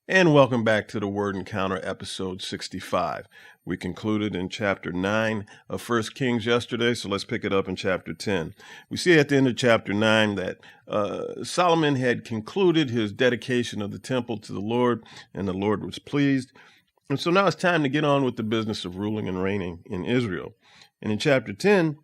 And welcome back to the Word Encounter, episode 65. We concluded in chapter 9 of 1 Kings yesterday, so let's pick it up in chapter 10. We see at the end of chapter 9 that Solomon had concluded his dedication of the temple to the Lord, and the Lord was pleased. And so now it's time to get on with the business of ruling and reigning in Israel. And in chapter 10,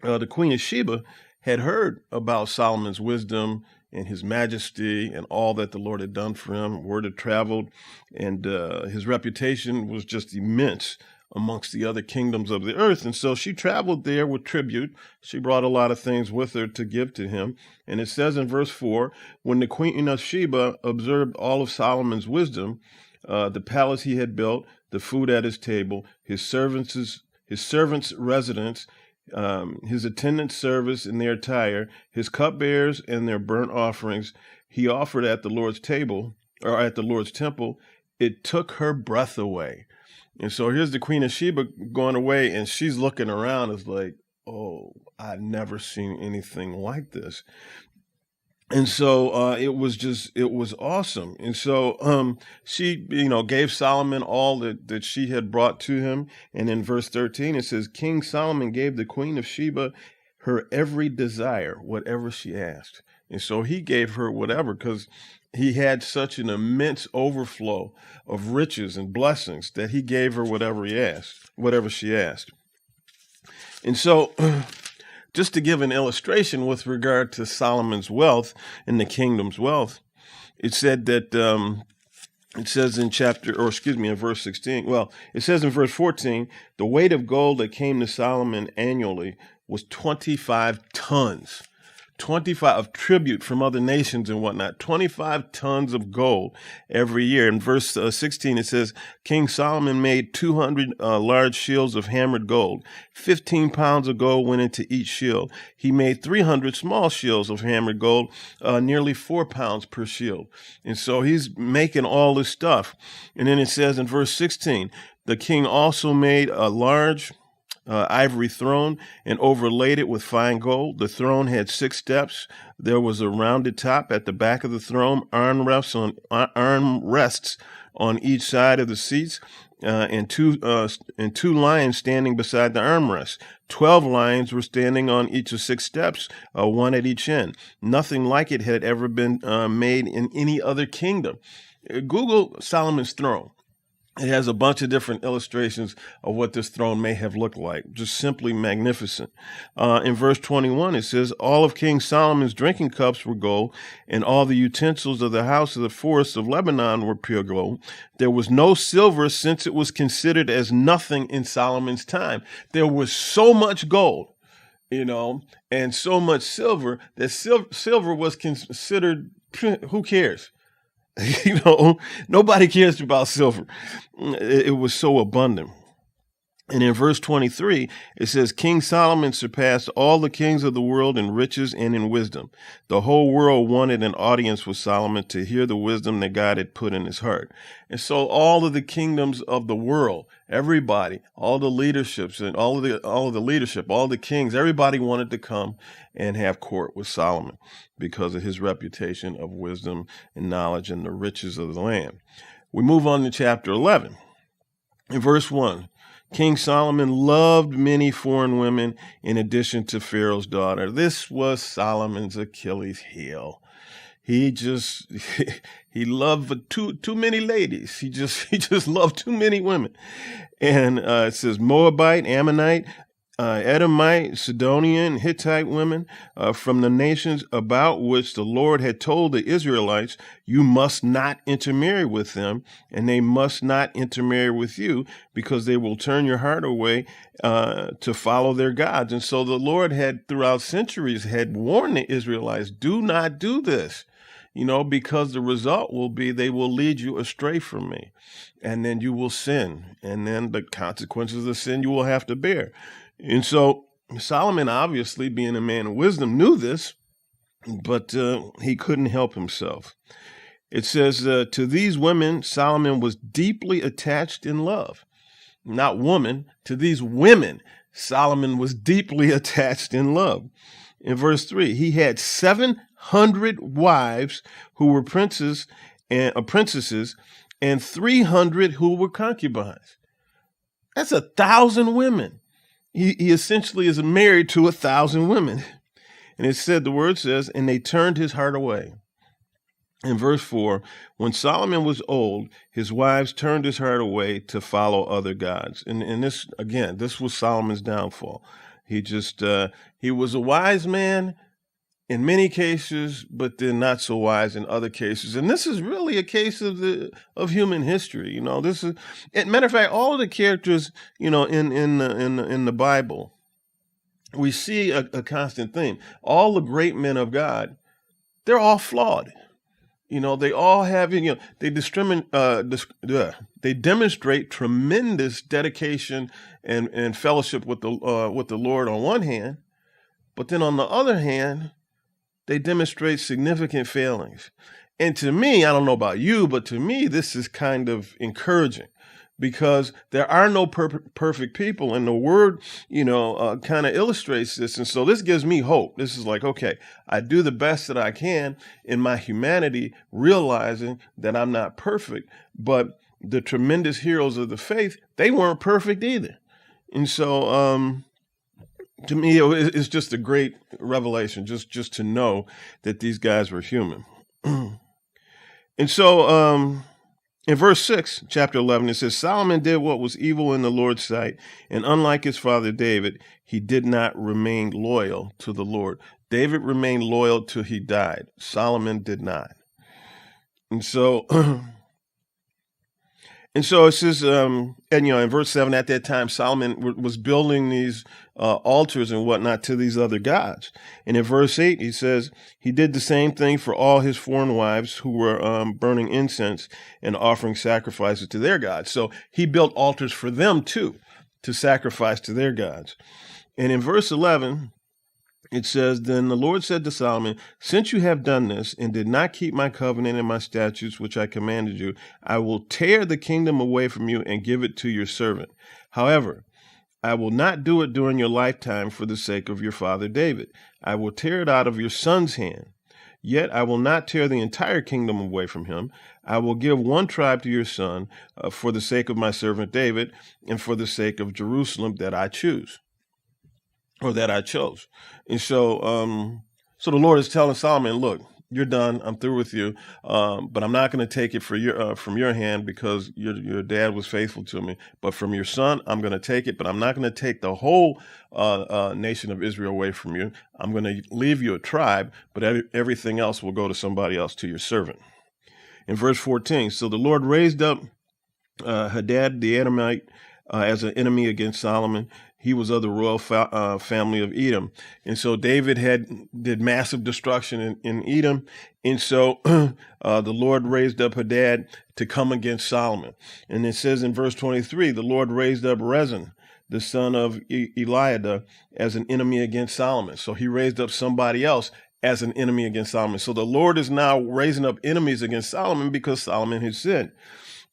the Queen of Sheba had heard about Solomon's wisdom and his majesty and all that the Lord had done for him. Word had traveled, and his reputation was just immense amongst the other kingdoms of the earth. And so she traveled there with tribute. She brought a lot of things with her to give to him. And it says in verse 4, when the Queen of Sheba observed all of Solomon's wisdom, the palace he had built, the food at his table, his servants' residence, his attendant service in their attire, his cupbearers and their burnt offerings he offered at the Lord's table, or at the Lord's temple, it took her breath away. And so here's the Queen of Sheba going away, and she's looking around. It's like, oh, I've never seen anything like this. And so it was awesome. And so she, gave Solomon all that she had brought to him. And in verse 13, it says, King Solomon gave the Queen of Sheba her every desire, whatever she asked. And so he gave her whatever, because he had such an immense overflow of riches and blessings that he gave her whatever she asked. And so just to give an illustration with regard to Solomon's wealth and the kingdom's wealth, it said that, it says in verse 16, it says in verse 14, the weight of gold that came to Solomon annually was 25 tons. 25 of tribute from other nations and whatnot, 25 tons of gold every year. In verse 16, it says, King Solomon made 200 large shields of hammered gold. 15 pounds of gold went into each shield. He made 300 small shields of hammered gold, nearly 4 pounds per shield. And so he's making all this stuff. And then it says in verse 16, the king also made a large ivory throne and overlaid it with fine gold. The throne had 6 steps. There was a rounded top at the back of the throne, armrests on each side of the seats, and two lions standing beside the armrests. 12 lions were standing on each of 6 steps, one at each end. Nothing like it had ever been made in any other kingdom. Google Solomon's throne. It has a bunch of different illustrations of what this throne may have looked like. Just simply magnificent. In verse 21, it says, all of King Solomon's drinking cups were gold, and all the utensils of the house of the forest of Lebanon were pure gold. There was no silver, since it was considered as nothing in Solomon's time. There was so much gold, and so much silver that silver was considered, who cares? Nobody cares about silver. It was so abundant. And in verse 23, it says, King Solomon surpassed all the kings of the world in riches and in wisdom. The whole world wanted an audience with Solomon to hear the wisdom that God had put in his heart. And so all of the kingdoms of the world, everybody, all the leaderships and all the kings, everybody wanted to come and have court with Solomon because of his reputation of wisdom and knowledge and the riches of the land. We move on to chapter 11. In verse 1, King Solomon loved many foreign women in addition to Pharaoh's daughter. This was Solomon's Achilles heel. He loved too many ladies. He just loved too many women. And it says Moabite, Ammonite, Edomite, Sidonian, Hittite women from the nations about which the Lord had told the Israelites, you must not intermarry with them, and they must not intermarry with you, because they will turn your heart away to follow their gods. And so the Lord had, throughout centuries, had warned the Israelites, do not do this, because the result will be they will lead you astray from me, and then you will sin, and then the consequences of sin you will have to bear. And so Solomon, obviously being a man of wisdom, knew this, but he couldn't help himself. It says, to these women, Solomon was deeply attached in love. Not woman, to these women, Solomon was deeply attached in love. In verse 3, he had 700 wives who were princes and princesses, and 300 who were concubines. That's 1,000 women. He essentially is married to 1,000 women. And it said, the word says, and they turned his heart away. In verse 4, when Solomon was old, his wives turned his heart away to follow other gods. And this, again, this was Solomon's downfall. He was a wise man in many cases, but then not so wise in other cases. And this is really a case of human history. This is, matter of fact, all of the characters, in the Bible, we see a constant theme. All the great men of God, they're all flawed. They all have, they demonstrate tremendous dedication and fellowship with the Lord on one hand, but then on the other hand, they demonstrate significant failings. And to me, I don't know about you, but to me, this is kind of encouraging, because there are no perfect people, and the word, kind of illustrates this. And so this gives me hope. This is like, okay, I do the best that I can in my humanity, realizing that I'm not perfect, but the tremendous heroes of the faith, they weren't perfect either. And so, to me, it's just a great revelation, just to know that these guys were human. And so, in verse 6, chapter 11, it says, Solomon did what was evil in the Lord's sight, and unlike his father David, he did not remain loyal to the Lord. David remained loyal till he died. Solomon did not. And so, it says, in verse 7, at that time, Solomon was building these altars and whatnot to these other gods. And in verse 8, he says, he did the same thing for all his foreign wives who were burning incense and offering sacrifices to their gods. So he built altars for them too, to sacrifice to their gods. And in verse 11, it says, then the Lord said to Solomon, since you have done this and did not keep my covenant and my statutes, which I commanded you, I will tear the kingdom away from you and give it to your servant. However, I will not do it during your lifetime for the sake of your father David. I will tear it out of your son's hand. Yet I will not tear the entire kingdom away from him. I will give one tribe to your son for the sake of my servant David and for the sake of Jerusalem that I choose. Or that I chose. And so the Lord is telling Solomon, look, you're done. I'm through with you. But I'm not going to take it from your hand, because your dad was faithful to me. But from your son, I'm going to take it. But I'm not going to take the whole nation of Israel away from you. I'm going to leave you a tribe, but everything else will go to somebody else, to your servant. In verse 14, so the Lord raised up Hadad the Edomite as an enemy against Solomon. He was of the royal family of Edom. And so David did massive destruction in Edom. And so the Lord raised up Hadad to come against Solomon. And it says in verse 23, the Lord raised up Rezin, the son of Eliada, as an enemy against Solomon. So he raised up somebody else as an enemy against Solomon. So the Lord is now raising up enemies against Solomon because Solomon had sinned.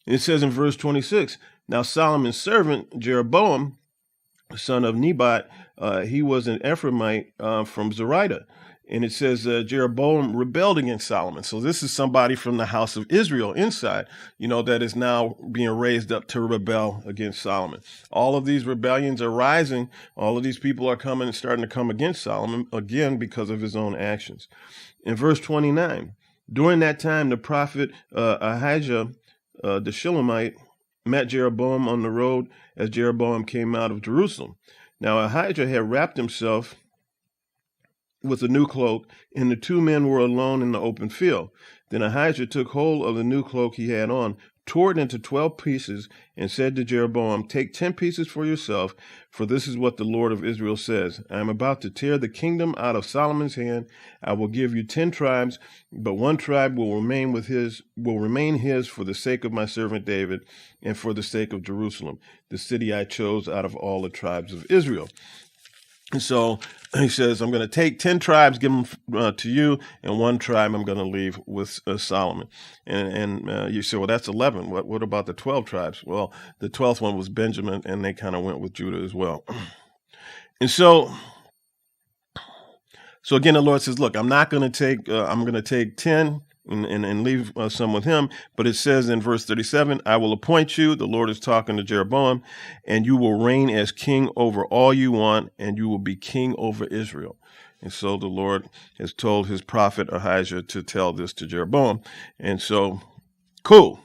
It says in verse 26, now Solomon's servant, Jeroboam, son of Nebat, he was an Ephraimite from Zerida. And it says Jeroboam rebelled against Solomon. So this is somebody from the house of Israel inside, that is now being raised up to rebel against Solomon. All of these rebellions are rising. All of these people are coming and starting to come against Solomon, again, because of his own actions. In verse 29, during that time, the prophet Ahijah, the Shilonite, met Jeroboam on the road as Jeroboam came out of Jerusalem. Now Ahijah had wrapped himself with a new cloak, and the two men were alone in the open field. Then Ahijah took hold of the new cloak he had on, tore it into 12 pieces, and said to Jeroboam, take 10 pieces for yourself, for this is what the Lord of Israel says. I am about to tear the kingdom out of Solomon's hand. I will give you 10 tribes, but one tribe will remain his for the sake of my servant David and for the sake of Jerusalem, the city I chose out of all the tribes of Israel. And so he says, I'm going to take 10 tribes, give them to you, and one tribe I'm going to leave with Solomon. And you say, well, that's 11. What about the 12 tribes? Well, the 12th one was Benjamin, and they kind of went with Judah as well. And so again, the Lord says, look, I'm going to take 10 and leave some with him. But it says in verse 37, I will appoint you, the Lord is talking to Jeroboam, and you will reign as king over all you want, and you will be king over Israel. And so the Lord has told his prophet Ahijah to tell this to Jeroboam. And so, cool.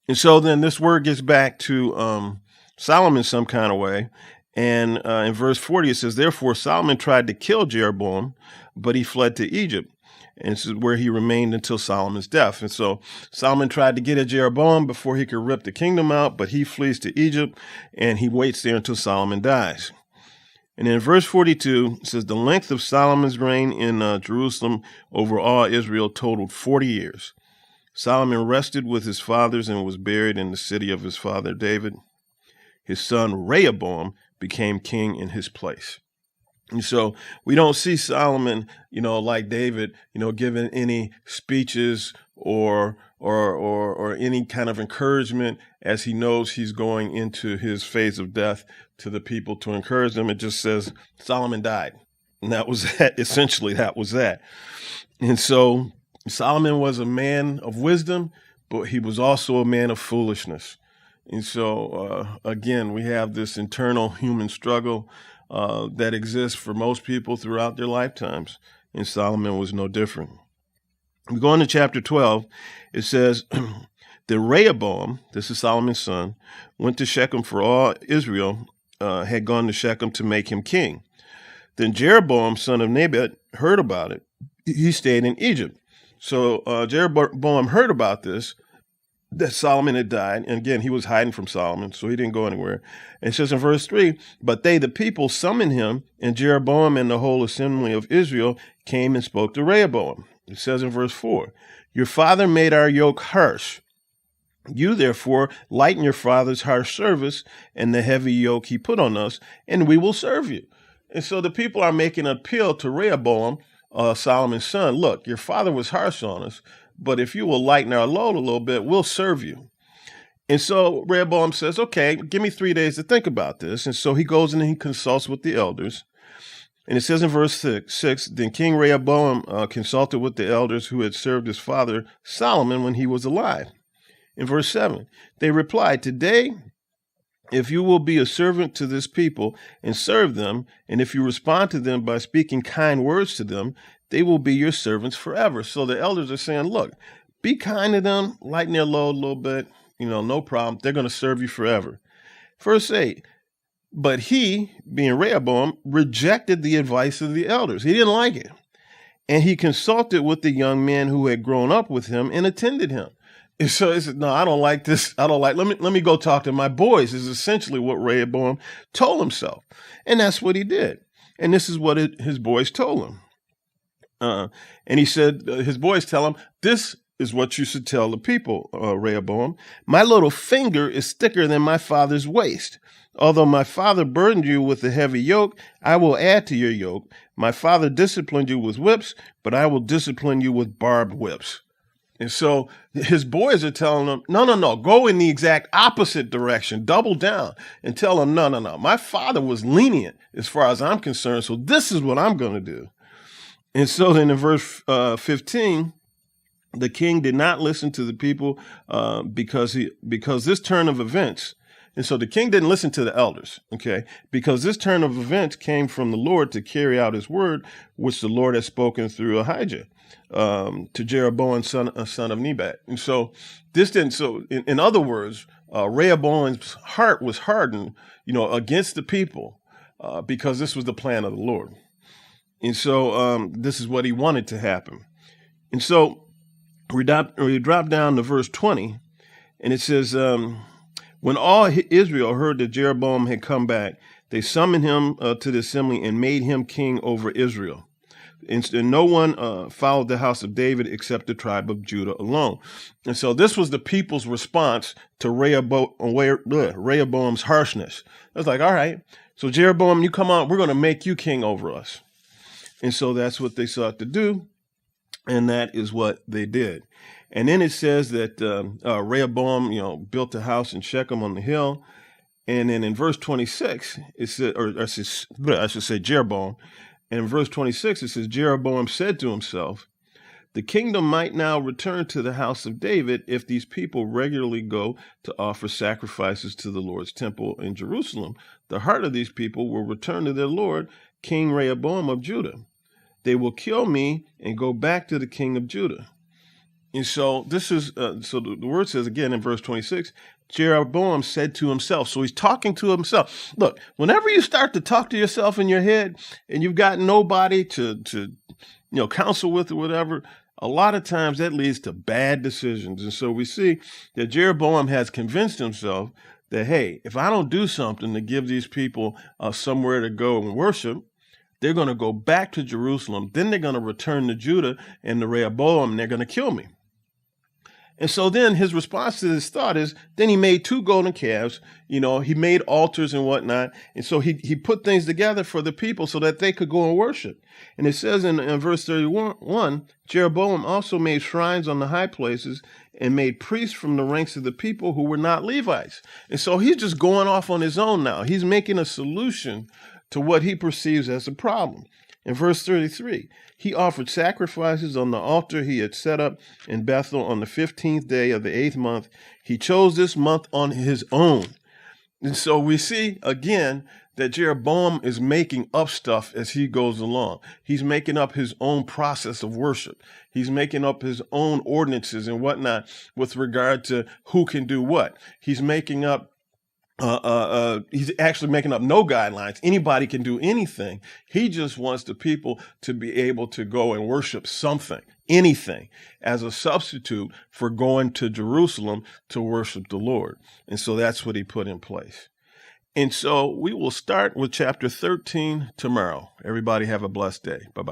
And so then this word gets back to Solomon some kind of way. And in verse 40, it says, therefore Solomon tried to kill Jeroboam, but he fled to Egypt. And this is where he remained until Solomon's death. And so Solomon tried to get at Jeroboam before he could rip the kingdom out, but he flees to Egypt, and he waits there until Solomon dies. And in verse 42, it says, the length of Solomon's reign in Jerusalem over all Israel totaled 40 years. Solomon rested with his fathers and was buried in the city of his father David. His son Rehoboam became king in his place. And so we don't see Solomon, like David, giving any speeches or any kind of encouragement as he knows he's going into his phase of death to the people to encourage them. It just says Solomon died. And that was that. Essentially, that was that. And so Solomon was a man of wisdom, but he was also a man of foolishness. And so, again, we have this internal human struggle that exists for most people throughout their lifetimes, and Solomon was no different. We go into chapter 12. It says, that Rehoboam, this is Solomon's son, went to Shechem, for all Israel had gone to Shechem to make him king. Then Jeroboam, son of Nebat, heard about it. He stayed in Egypt. So Jeroboam heard about this, that Solomon had died. And again, he was hiding from Solomon, so he didn't go anywhere. And it says in verse 3, but they, the people, summoned him, and Jeroboam and the whole assembly of Israel came and spoke to Rehoboam. It says in verse 4, your father made our yoke harsh. You, therefore, lighten your father's harsh service and the heavy yoke he put on us, and we will serve you. And so the people are making an appeal to Rehoboam, Solomon's son. Look, your father was harsh on us, but if you will lighten our load a little bit, we'll serve you. And so Rehoboam says, okay, give me 3 days to think about this. And so he goes and he consults with the elders. And it says in verse 6, then King Rehoboam consulted with the elders who had served his father Solomon when he was alive. In verse 7, they replied, today, if you will be a servant to this people and serve them, and if you respond to them by speaking kind words to them, they will be your servants forever. So the elders are saying, look, be kind to them, lighten their load a little bit, no problem. They're going to serve you forever. Verse 8, but he, being Rehoboam, rejected the advice of the elders. He didn't like it. And he consulted with the young men who had grown up with him and attended him. And so he said, no, I don't like this. Let me go talk to my boys, is essentially what Rehoboam told himself. And that's what he did. And this is what his boys told him. And he said, his boys tell him, this is what you should tell the people, Rehoboam. My little finger is thicker than my father's waist. Although my father burdened you with a heavy yoke, I will add to your yoke. My father disciplined you with whips, but I will discipline you with barbed whips. And so his boys are telling him, no, go in the exact opposite direction, double down, and tell him, no. My father was lenient as far as I'm concerned, so this is what I'm going to do. And so then in verse 15, the king did not listen to the people because this turn of events. And so the king didn't listen to the elders, okay, because this turn of events came from the Lord to carry out his word, which the Lord had spoken through Ahijah to Jeroboam, son of Nebat. And so this didn't. So in other words, Rehoboam's heart was hardened, against the people because this was the plan of the Lord. And so this is what he wanted to happen. And so we drop down to verse 20, and it says, when all Israel heard that Jeroboam had come back, they summoned him to the assembly and made him king over Israel. And no one followed the house of David except the tribe of Judah alone. And so this was the people's response to Rehoboam's harshness. It was like, all right, so Jeroboam, you come on, we're going to make you king over us. And so that's what they sought to do. And that is what they did. And then it says that Rehoboam, built a house in Shechem on the hill. And then in verse 26, it said, I should say Jeroboam. And in verse 26, it says, Jeroboam said to himself, The kingdom might now return to the house of David if these people regularly go to offer sacrifices to the Lord's temple in Jerusalem. The heart of these people will return to their Lord, King Rehoboam of Judah. They will kill me and go back to the king of Judah. And so this is, so the word says again in verse 26, Jeroboam said to himself. So he's talking to himself. Look, whenever you start to talk to yourself in your head and you've got nobody to counsel with or whatever, a lot of times that leads to bad decisions. And so we see that Jeroboam has convinced himself that, hey, if I don't do something to give these people somewhere to go and worship, they're going to go back to Jerusalem. Then they're going to return to Judah and to Rehoboam, and they're going to kill me. And so then his response to this thought is, then he made 2 golden calves, he made altars and whatnot. And so he put things together for the people so that they could go and worship. And it says in verse 31, Jeroboam also made shrines on the high places and made priests from the ranks of the people who were not Levites. And so he's just going off on his own now. He's making a solution to what he perceives as a problem. In verse 33, he offered sacrifices on the altar he had set up in Bethel on the 15th day of the 8th month. He chose this month on his own. And so we see again that Jeroboam is making up stuff as he goes along. He's making up his own process of worship. He's making up his own ordinances and whatnot with regard to who can do what. He's making up he's actually making up no guidelines. Anybody can do anything. He just wants the people to be able to go and worship something, anything, as a substitute for going to Jerusalem to worship the Lord. And so that's what he put in place. And so we will start with chapter 13 tomorrow. Everybody have a blessed day. Bye-bye.